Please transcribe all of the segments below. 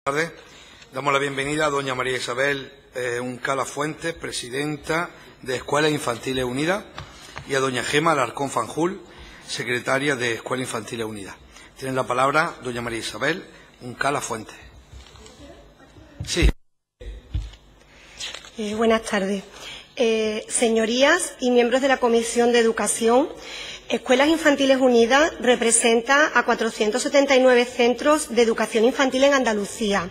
Buenas tardes. Damos la bienvenida a doña María Isabel Uncala Fuentes, presidenta de Escuelas Infantiles Unidas, y a doña Gema Alarcón Fanjul, secretaria de Escuelas Infantiles Unidas. Tiene la palabra doña María Isabel Uncala Fuentes. Sí. Buenas tardes. Señorías y miembros de la Comisión de Educación, Escuelas Infantiles Unidas representa a 479 centros de educación infantil en Andalucía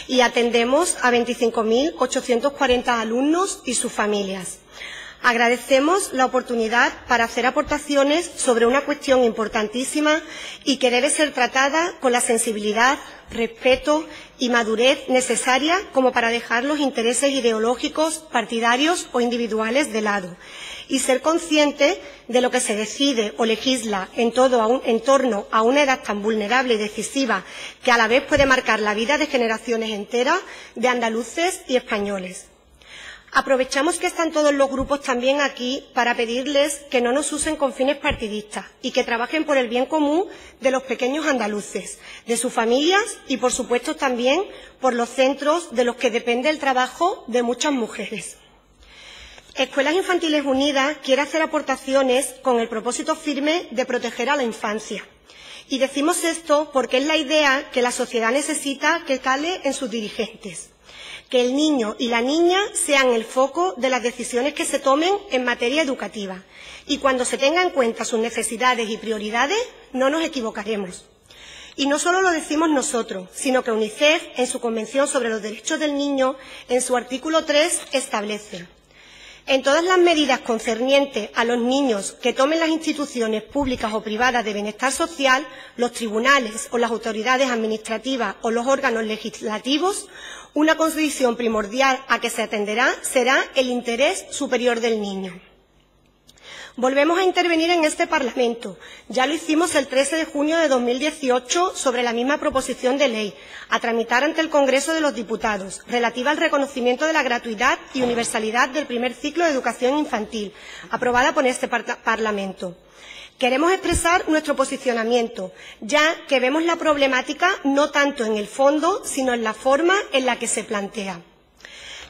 y atendemos a 25.840 alumnos y sus familias. Agradecemos la oportunidad para hacer aportaciones sobre una cuestión importantísima y que debe ser tratada con la sensibilidad, respeto y madurez necesaria como para dejar los intereses ideológicos, partidarios o individuales de lado y ser consciente de lo que se decide o legisla en torno a una edad tan vulnerable y decisiva que a la vez puede marcar la vida de generaciones enteras de andaluces y españoles. Aprovechamos que están todos los grupos también aquí para pedirles que no nos usen con fines partidistas y que trabajen por el bien común de los pequeños andaluces, de sus familias y, por supuesto, también por los centros de los que depende el trabajo de muchas mujeres. Escuelas Infantiles Unidas quiere hacer aportaciones con el propósito firme de proteger a la infancia. Y decimos esto porque es la idea que la sociedad necesita que cale en sus dirigentes. Que el niño y la niña sean el foco de las decisiones que se tomen en materia educativa. Y cuando se tengan en cuenta sus necesidades y prioridades, no nos equivocaremos. Y no solo lo decimos nosotros, sino que UNICEF, en su Convención sobre los Derechos del Niño, en su artículo 3, establece: en todas las medidas concernientes a los niños que tomen las instituciones públicas o privadas de bienestar social, los tribunales o las autoridades administrativas o los órganos legislativos, una condición primordial a que se atenderá será el interés superior del niño. Volvemos a intervenir en este Parlamento. Ya lo hicimos el 13 de junio de 2018 sobre la misma proposición de ley, a tramitar ante el Congreso de los Diputados, relativa al reconocimiento de la gratuidad y universalidad del primer ciclo de educación infantil, aprobada por este Parlamento. Queremos expresar nuestro posicionamiento, ya que vemos la problemática no tanto en el fondo, sino en la forma en la que se plantea.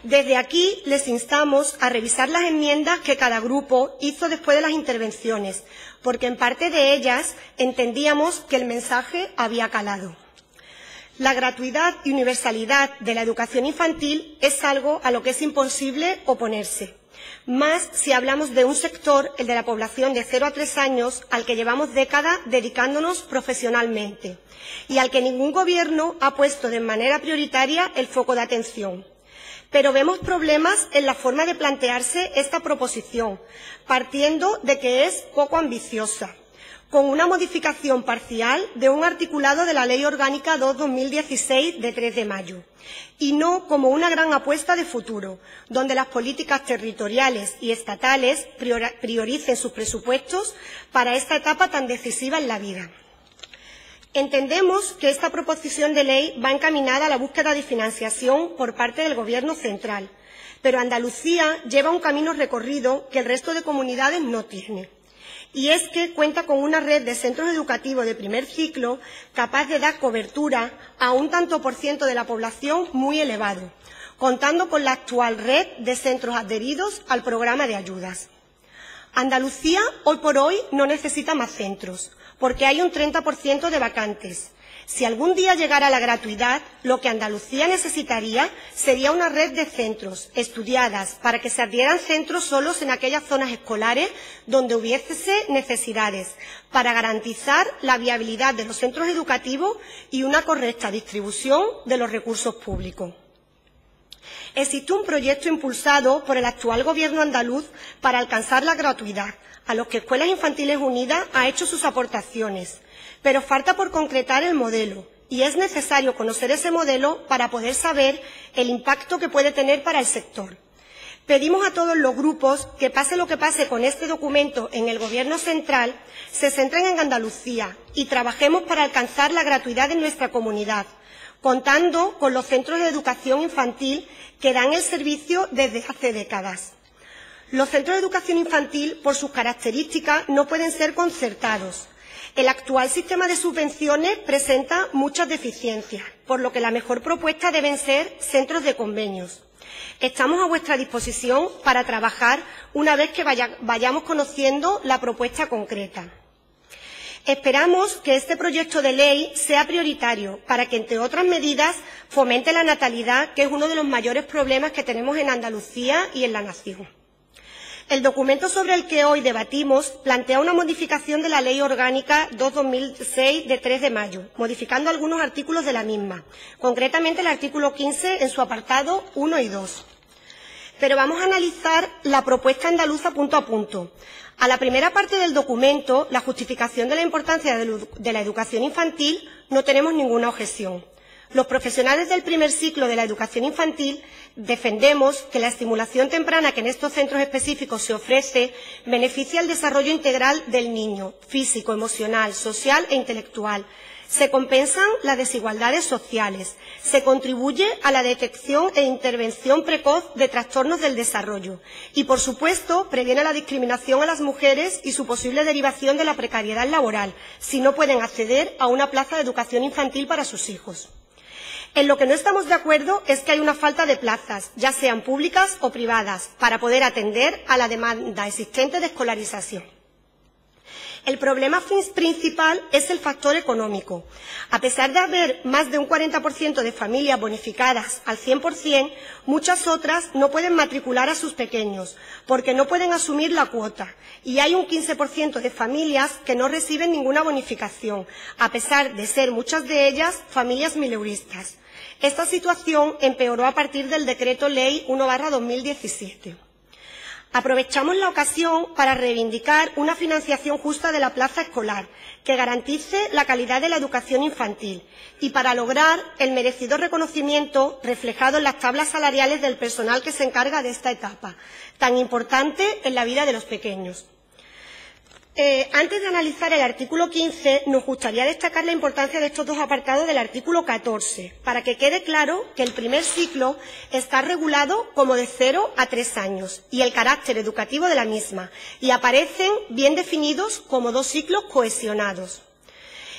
Desde aquí les instamos a revisar las enmiendas que cada grupo hizo después de las intervenciones, porque en parte de ellas entendíamos que el mensaje había calado. La gratuidad y universalidad de la educación infantil es algo a lo que es imposible oponerse, más si hablamos de un sector, el de la población de 0 a 3 años, al que llevamos décadas dedicándonos profesionalmente y al que ningún gobierno ha puesto de manera prioritaria el foco de atención. Pero vemos problemas en la forma de plantearse esta proposición, partiendo de que es poco ambiciosa, con una modificación parcial de un articulado de la Ley Orgánica 2/2016 de 3 de mayo, y no como una gran apuesta de futuro, donde las políticas territoriales y estatales prioricen sus presupuestos para esta etapa tan decisiva en la vida. Entendemos que esta proposición de ley va encaminada a la búsqueda de financiación por parte del Gobierno central, pero Andalucía lleva un camino recorrido que el resto de comunidades no tiene. Y es que cuenta con una red de centros educativos de primer ciclo capaz de dar cobertura a un tanto por ciento de la población muy elevado, contando con la actual red de centros adheridos al programa de ayudas. Andalucía hoy por hoy no necesita más centros, porque hay un 30% de vacantes. Si algún día llegara la gratuidad, lo que Andalucía necesitaría sería una red de centros estudiadas para que se abrieran centros solos en aquellas zonas escolares donde hubiese necesidades, para garantizar la viabilidad de los centros educativos y una correcta distribución de los recursos públicos. Existe un proyecto impulsado por el actual Gobierno andaluz para alcanzar la gratuidad, a los que Escuelas Infantiles Unidas ha hecho sus aportaciones, pero falta por concretar el modelo, y es necesario conocer ese modelo para poder saber el impacto que puede tener para el sector. Pedimos a todos los grupos que, pase lo que pase con este documento en el Gobierno central, se centren en Andalucía y trabajemos para alcanzar la gratuidad en nuestra comunidad, contando con los centros de educación infantil que dan el servicio desde hace décadas. Los centros de educación infantil, por sus características, no pueden ser concertados. El actual sistema de subvenciones presenta muchas deficiencias, por lo que la mejor propuesta deben ser centros de convenios. Estamos a vuestra disposición para trabajar una vez que vayamos conociendo la propuesta concreta. Esperamos que este proyecto de ley sea prioritario para que, entre otras medidas, fomente la natalidad, que es uno de los mayores problemas que tenemos en Andalucía y en la nación. El documento sobre el que hoy debatimos plantea una modificación de la Ley Orgánica 2/2006 de 3 de mayo, modificando algunos artículos de la misma, concretamente el artículo 15 en su apartado 1 y 2. Pero vamos a analizar la propuesta andaluza punto a punto. A la primera parte del documento, la justificación de la importancia de la educación infantil, no tenemos ninguna objeción. Los profesionales del primer ciclo de la educación infantil defendemos que la estimulación temprana que en estos centros específicos se ofrece beneficia el desarrollo integral del niño, físico, emocional, social e intelectual. Se compensan las desigualdades sociales, se contribuye a la detección e intervención precoz de trastornos del desarrollo y, por supuesto, previene la discriminación a las mujeres y su posible derivación de la precariedad laboral si no pueden acceder a una plaza de educación infantil para sus hijos. En lo que no estamos de acuerdo es que hay una falta de plazas, ya sean públicas o privadas, para poder atender a la demanda existente de escolarización. El problema principal es el factor económico. A pesar de haber más de un 40% de familias bonificadas al 100%, muchas otras no pueden matricular a sus pequeños porque no pueden asumir la cuota y hay un 15% de familias que no reciben ninguna bonificación, a pesar de ser muchas de ellas familias mileuristas. Esta situación empeoró a partir del Decreto Ley 1/2017. Aprovechamos la ocasión para reivindicar una financiación justa de la plaza escolar que garantice la calidad de la educación infantil y para lograr el merecido reconocimiento reflejado en las tablas salariales del personal que se encarga de esta etapa, tan importante en la vida de los pequeños. Antes de analizar el artículo 15, nos gustaría destacar la importancia de estos dos apartados del artículo 14, para que quede claro que el primer ciclo está regulado como de 0 a 3 años y el carácter educativo de la misma, y aparecen bien definidos como 2 ciclos cohesionados.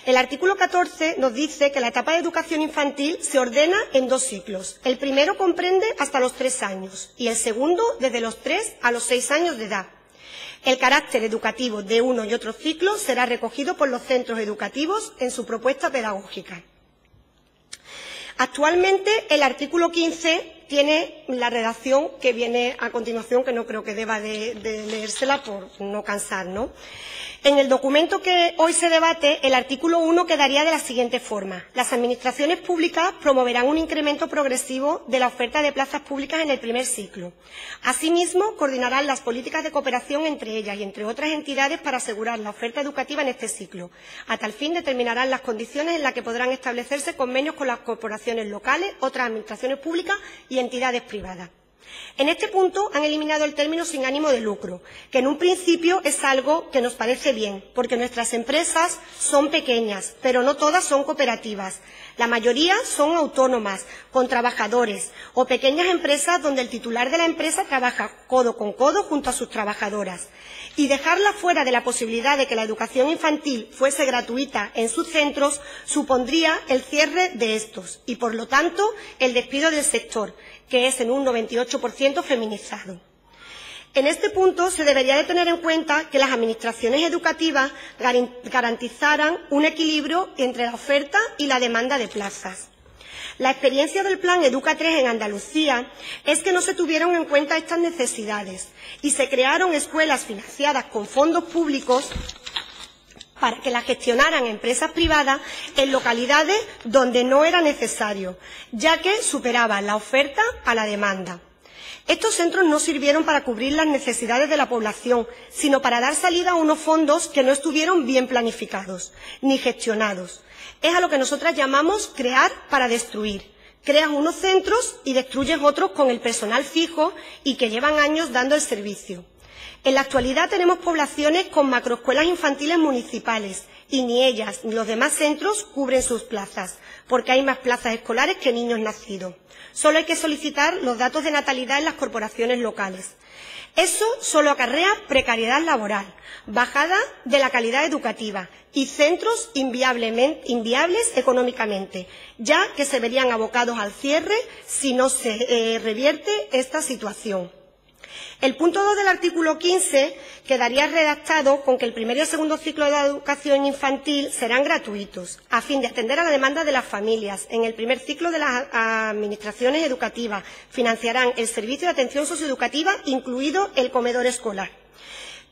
El artículo 14 nos dice que la etapa de educación infantil se ordena en 2 ciclos. El primero comprende hasta los 3 años y el segundo desde los 3 a los 6 años de edad. El carácter educativo de uno y otro ciclo será recogido por los centros educativos en su propuesta pedagógica. Actualmente, el artículo 15 tiene la redacción que viene a continuación, que no creo que deba de leérsela por no cansar, ¿no? En el documento que hoy se debate, el artículo 1 quedaría de la siguiente forma. Las administraciones públicas promoverán un incremento progresivo de la oferta de plazas públicas en el primer ciclo. Asimismo, coordinarán las políticas de cooperación entre ellas y entre otras entidades para asegurar la oferta educativa en este ciclo. A tal fin, determinarán las condiciones en las que podrán establecerse convenios con las corporaciones locales, otras administraciones públicas y entidades privadas. En este punto han eliminado el término sin ánimo de lucro, que en un principio es algo que nos parece bien, porque nuestras empresas son pequeñas, pero no todas son cooperativas. La mayoría son autónomas, con trabajadores, o pequeñas empresas donde el titular de la empresa trabaja codo con codo junto a sus trabajadoras. Y dejarla fuera de la posibilidad de que la educación infantil fuese gratuita en sus centros supondría el cierre de estos y, por lo tanto, el despido del sector, que es en un 98% feminizado. En este punto se debería de tener en cuenta que las administraciones educativas garantizaran un equilibrio entre la oferta y la demanda de plazas. La experiencia del Plan Educa 3 en Andalucía es que no se tuvieron en cuenta estas necesidades y se crearon escuelas financiadas con fondos públicos para que las gestionaran empresas privadas en localidades donde no era necesario, ya que superaban la oferta a la demanda. Estos centros no sirvieron para cubrir las necesidades de la población, sino para dar salida a unos fondos que no estuvieron bien planificados ni gestionados. Es a lo que nosotras llamamos crear para destruir. Creas unos centros y destruyes otros con el personal fijo y que llevan años dando el servicio. En la actualidad tenemos poblaciones con macroescuelas infantiles municipales y ni ellas ni los demás centros cubren sus plazas, porque hay más plazas escolares que niños nacidos. Solo hay que solicitar los datos de natalidad en las corporaciones locales. Eso solo acarrea precariedad laboral, bajada de la calidad educativa y centros inviables económicamente, ya que se verían abocados al cierre si no se revierte esta situación. El punto 2 del artículo 15 quedaría redactado con que el primer y el segundo ciclo de la educación infantil serán gratuitos, a fin de atender a la demanda de las familias. En el primer ciclo de las administraciones educativas financiarán el servicio de atención socioeducativa, incluido el comedor escolar.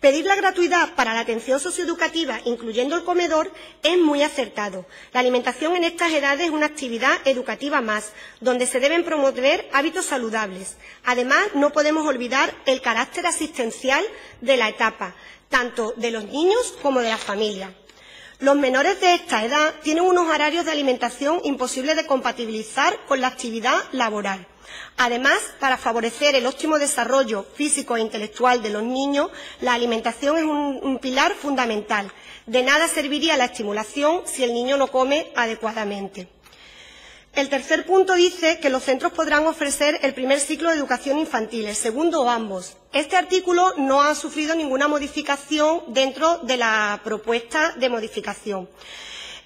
Pedir la gratuidad para la atención socioeducativa, incluyendo el comedor, es muy acertado. La alimentación en estas edades es una actividad educativa más, donde se deben promover hábitos saludables. Además, no podemos olvidar el carácter asistencial de la etapa, tanto de los niños como de las familias. Los menores de esta edad tienen unos horarios de alimentación imposibles de compatibilizar con la actividad laboral. Además, para favorecer el óptimo desarrollo físico e intelectual de los niños, la alimentación es un pilar fundamental. De nada serviría la estimulación si el niño no come adecuadamente. El tercer punto dice que los centros podrán ofrecer el primer ciclo de educación infantil, el segundo o ambos. Este artículo no ha sufrido ninguna modificación dentro de la propuesta de modificación.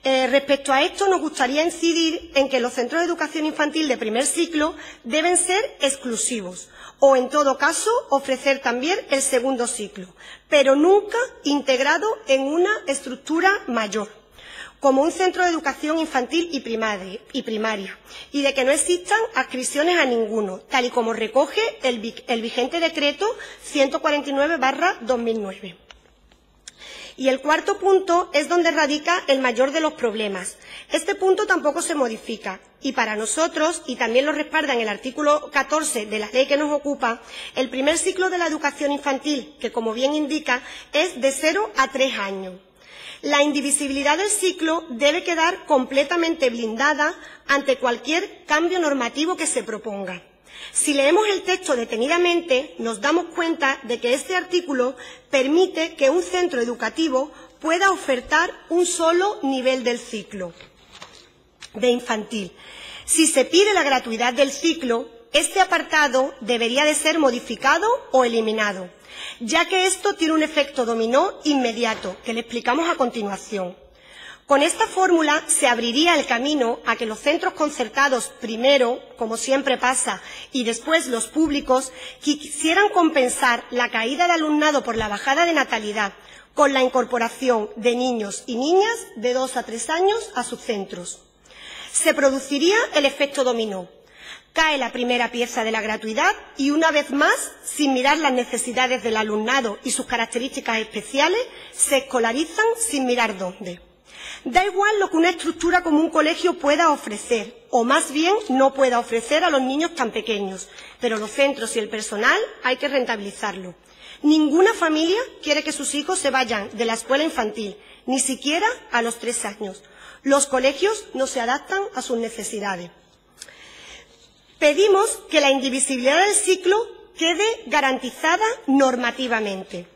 Respecto a esto, nos gustaría incidir en que los centros de educación infantil de primer ciclo deben ser exclusivos o, en todo caso, ofrecer también el segundo ciclo, pero nunca integrado en una estructura mayor, como un centro de educación infantil y primaria, y de que no existan adscripciones a ninguno, tal y como recoge el vigente decreto 149/2009. Y el cuarto punto es donde radica el mayor de los problemas. Este punto tampoco se modifica y para nosotros, y también lo respalda en el artículo 14 de la ley que nos ocupa, el primer ciclo de la educación infantil, que como bien indica, es de 0 a 3 años. La indivisibilidad del ciclo debe quedar completamente blindada ante cualquier cambio normativo que se proponga. Si leemos el texto detenidamente, nos damos cuenta de que este artículo permite que un centro educativo pueda ofertar un solo nivel del ciclo de infantil. Si se pide la gratuidad del ciclo, este apartado debería de ser modificado o eliminado, ya que esto tiene un efecto dominó inmediato, que le explicamos a continuación. Con esta fórmula se abriría el camino a que los centros concertados primero, como siempre pasa, y después los públicos, quisieran compensar la caída de alumnado por la bajada de natalidad con la incorporación de niños y niñas de 2 a 3 años a sus centros. Se produciría el efecto dominó. Cae la primera pieza de la gratuidad y, una vez más, sin mirar las necesidades del alumnado y sus características especiales, se escolarizan sin mirar dónde. Da igual lo que una estructura como un colegio pueda ofrecer, o más bien no pueda ofrecer a los niños tan pequeños, pero los centros y el personal hay que rentabilizarlo. Ninguna familia quiere que sus hijos se vayan de la escuela infantil, ni siquiera a los 3 años. Los colegios no se adaptan a sus necesidades. Pedimos que la indivisibilidad del ciclo quede garantizada normativamente.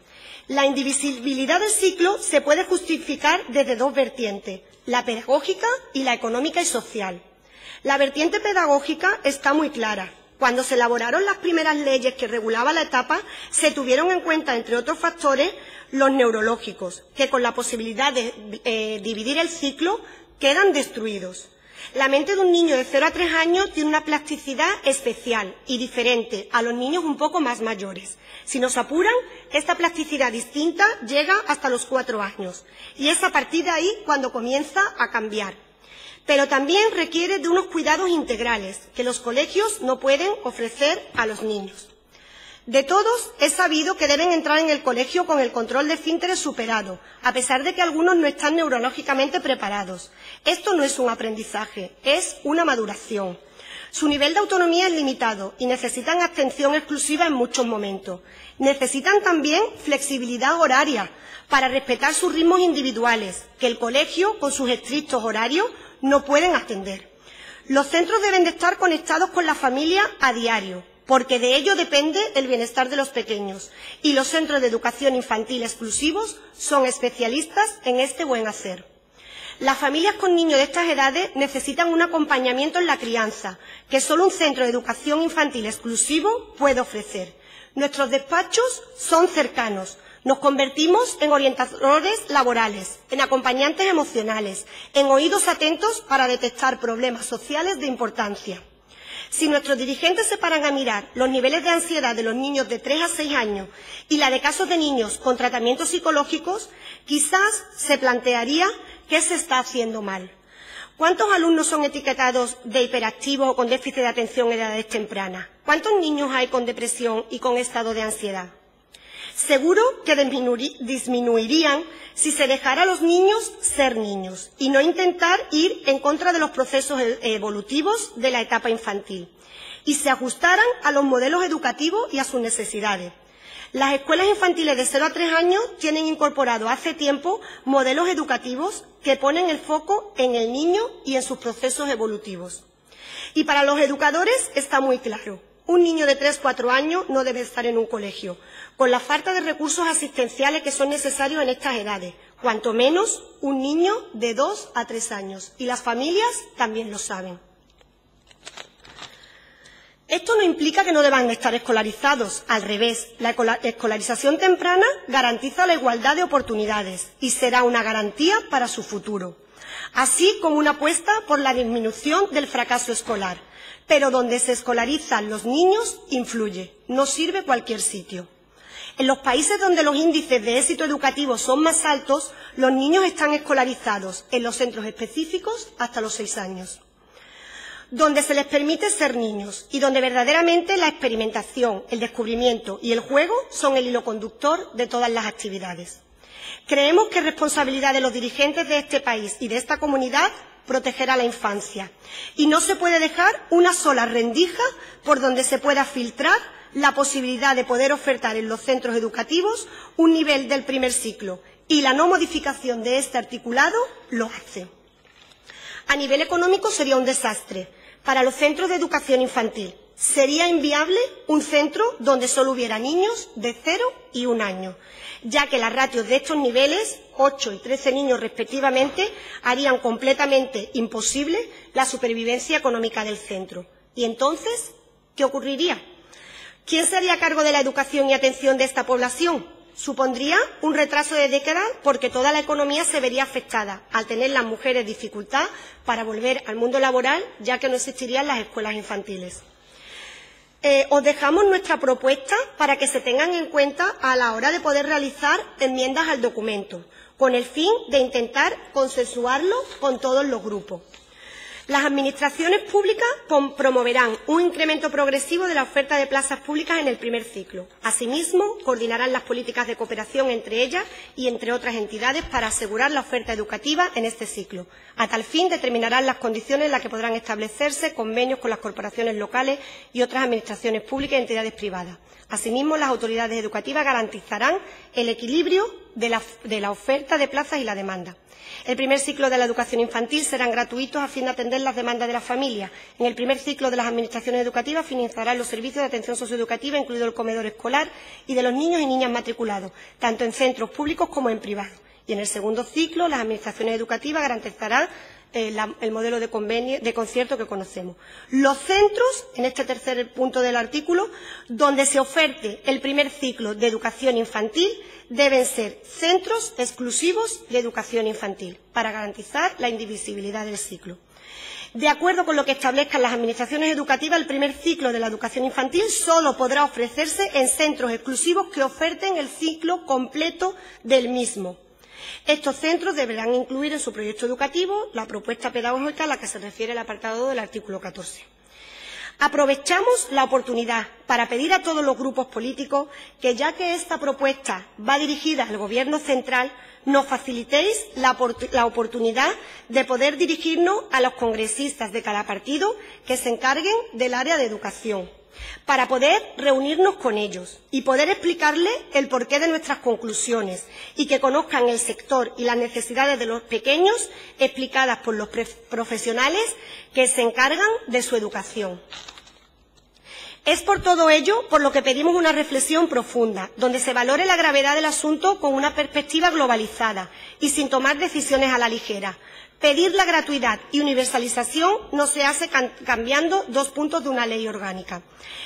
La indivisibilidad del ciclo se puede justificar desde 2 vertientes, la pedagógica y la económica y social. La vertiente pedagógica está muy clara. Cuando se elaboraron las primeras leyes que regulaban la etapa, se tuvieron en cuenta, entre otros factores, los neurológicos, que con la posibilidad de dividir el ciclo quedan destruidos. La mente de un niño de 0 a 3 años tiene una plasticidad especial y diferente a los niños un poco más mayores. Si nos apuran, esta plasticidad distinta llega hasta los 4 años y es a partir de ahí cuando comienza a cambiar. Pero también requiere de unos cuidados integrales que los colegios no pueden ofrecer a los niños. De todos, es sabido que deben entrar en el colegio con el control de esfínteres superado, a pesar de que algunos no están neurológicamente preparados. Esto no es un aprendizaje, es una maduración. Su nivel de autonomía es limitado y necesitan atención exclusiva en muchos momentos. Necesitan también flexibilidad horaria para respetar sus ritmos individuales, que el colegio, con sus estrictos horarios, no pueden atender. Los centros deben de estar conectados con la familia a diario, porque de ello depende el bienestar de los pequeños, y los centros de educación infantil exclusivos son especialistas en este buen hacer. Las familias con niños de estas edades necesitan un acompañamiento en la crianza, que solo un centro de educación infantil exclusivo puede ofrecer. Nuestros despachos son cercanos. Nos convertimos en orientadores laborales, en acompañantes emocionales, en oídos atentos para detectar problemas sociales de importancia. Si nuestros dirigentes se paran a mirar los niveles de ansiedad de los niños de 3 a 6 años y la de casos de niños con tratamientos psicológicos, quizás se plantearía qué se está haciendo mal. ¿Cuántos alumnos son etiquetados de hiperactivos o con déficit de atención en edades tempranas? ¿Cuántos niños hay con depresión y con estado de ansiedad? Seguro que disminuirían si se dejara a los niños ser niños y no intentar ir en contra de los procesos evolutivos de la etapa infantil y se ajustaran a los modelos educativos y a sus necesidades. Las escuelas infantiles de 0 a 3 años tienen incorporado hace tiempo modelos educativos que ponen el foco en el niño y en sus procesos evolutivos. Y para los educadores está muy claro. Un niño de 3 o 4 años no debe estar en un colegio, con la falta de recursos asistenciales que son necesarios en estas edades, cuanto menos un niño de 2 a 3 años. Y las familias también lo saben. Esto no implica que no deban estar escolarizados. Al revés, la escolarización temprana garantiza la igualdad de oportunidades y será una garantía para su futuro, así como una apuesta por la disminución del fracaso escolar. Pero donde se escolarizan los niños influye, no sirve cualquier sitio. En los países donde los índices de éxito educativo son más altos, los niños están escolarizados en los centros específicos hasta los 6 años. Donde se les permite ser niños y donde verdaderamente la experimentación, el descubrimiento y el juego son el hilo conductor de todas las actividades. Creemos que es responsabilidad de los dirigentes de este país y de esta comunidad proteger a la infancia y no se puede dejar una sola rendija por donde se pueda filtrar la posibilidad de poder ofertar en los centros educativos un nivel del primer ciclo y la no modificación de este articulado lo hace. A nivel económico sería un desastre para los centros de educación infantil. Sería inviable un centro donde solo hubiera niños de 0 y 1 año, ya que las ratios de estos niveles, 8 y 13 niños respectivamente, harían completamente imposible la supervivencia económica del centro. ¿Y entonces qué ocurriría? ¿Quién se haría cargo de la educación y atención de esta población? Supondría un retraso de décadas porque toda la economía se vería afectada al tener las mujeres dificultad para volver al mundo laboral, ya que no existirían las escuelas infantiles. Os dejamos nuestra propuesta para que se tengan en cuenta a la hora de poder realizar enmiendas al documento, con el fin de intentar consensuarlo con todos los grupos. Las administraciones públicas promoverán un incremento progresivo de la oferta de plazas públicas en el primer ciclo. Asimismo, coordinarán las políticas de cooperación entre ellas y entre otras entidades para asegurar la oferta educativa en este ciclo. A tal fin, determinarán las condiciones en las que podrán establecerse convenios con las corporaciones locales y otras administraciones públicas y entidades privadas. Asimismo, las autoridades educativas garantizarán el equilibrio de la oferta de plazas y la demanda. El primer ciclo de la educación infantil serán gratuitos a fin de atender las demandas de las familias. En el primer ciclo de las administraciones educativas financiarán los servicios de atención socioeducativa, incluido el comedor escolar, y de los niños y niñas matriculados, tanto en centros públicos como en privados. Y en el segundo ciclo, las administraciones educativas garantizarán el modelo de convenio, de concierto que conocemos. Los centros, en este tercer punto del artículo, donde se oferte el primer ciclo de educación infantil, deben ser centros exclusivos de educación infantil, para garantizar la indivisibilidad del ciclo. De acuerdo con lo que establezcan las administraciones educativas, el primer ciclo de la educación infantil solo podrá ofrecerse en centros exclusivos que oferten el ciclo completo del mismo. Estos centros deberán incluir en su proyecto educativo la propuesta pedagógica a la que se refiere el apartado del artículo 14. Aprovechamos la oportunidad para pedir a todos los grupos políticos que, ya que esta propuesta va dirigida al Gobierno central, nos facilitéis la oportunidad de poder dirigirnos a los congresistas de cada partido que se encarguen del área de educación, para poder reunirnos con ellos y poder explicarles el porqué de nuestras conclusiones y que conozcan el sector y las necesidades de los pequeños explicadas por los profesionales que se encargan de su educación. Es por todo ello por lo que pedimos una reflexión profunda, donde se valore la gravedad del asunto con una perspectiva globalizada y sin tomar decisiones a la ligera. Pedir la gratuidad y universalización no se hace cambiando 2 puntos de una ley orgánica.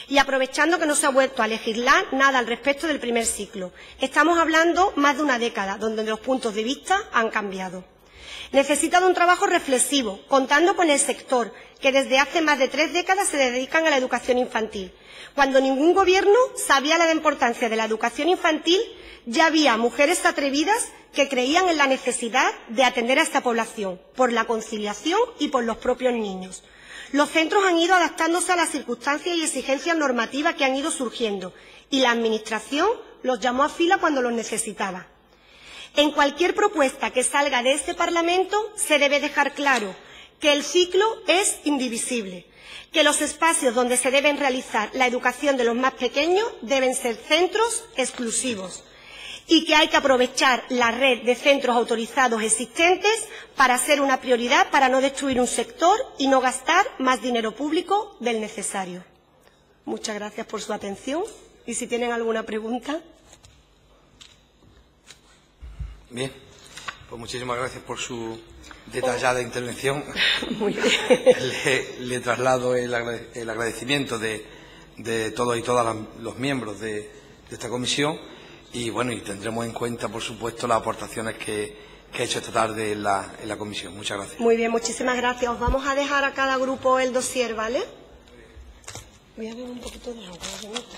Y aprovechando que no se ha vuelto a legislar nada al respecto del primer ciclo. Estamos hablando más de una década, donde los puntos de vista han cambiado. Necesita de un trabajo reflexivo, contando con el sector, que desde hace más de 3 décadas se dedican a la educación infantil. Cuando ningún gobierno sabía la importancia de la educación infantil, ya había mujeres atrevidas que creían en la necesidad de atender a esta población, por la conciliación y por los propios niños. Los centros han ido adaptándose a las circunstancias y exigencias normativas que han ido surgiendo, y la Administración los llamó a fila cuando los necesitaba. En cualquier propuesta que salga de este Parlamento se debe dejar claro que el ciclo es indivisible, que los espacios donde se deben realizar la educación de los más pequeños deben ser centros exclusivos y que hay que aprovechar la red de centros autorizados existentes para ser una prioridad, para no destruir un sector y no gastar más dinero público del necesario. Muchas gracias por su atención y si tienen alguna pregunta. Bien, pues muchísimas gracias por su detallada intervención. Muy bien. Le traslado el agradecimiento de todos y todas los miembros de esta comisión y bueno, y tendremos en cuenta, por supuesto, las aportaciones que ha hecho esta tarde en la comisión. Muchas gracias. Muy bien, muchísimas gracias. Os vamos a dejar a cada grupo el dossier, ¿vale? Voy a beber un poquito de agua, bonita.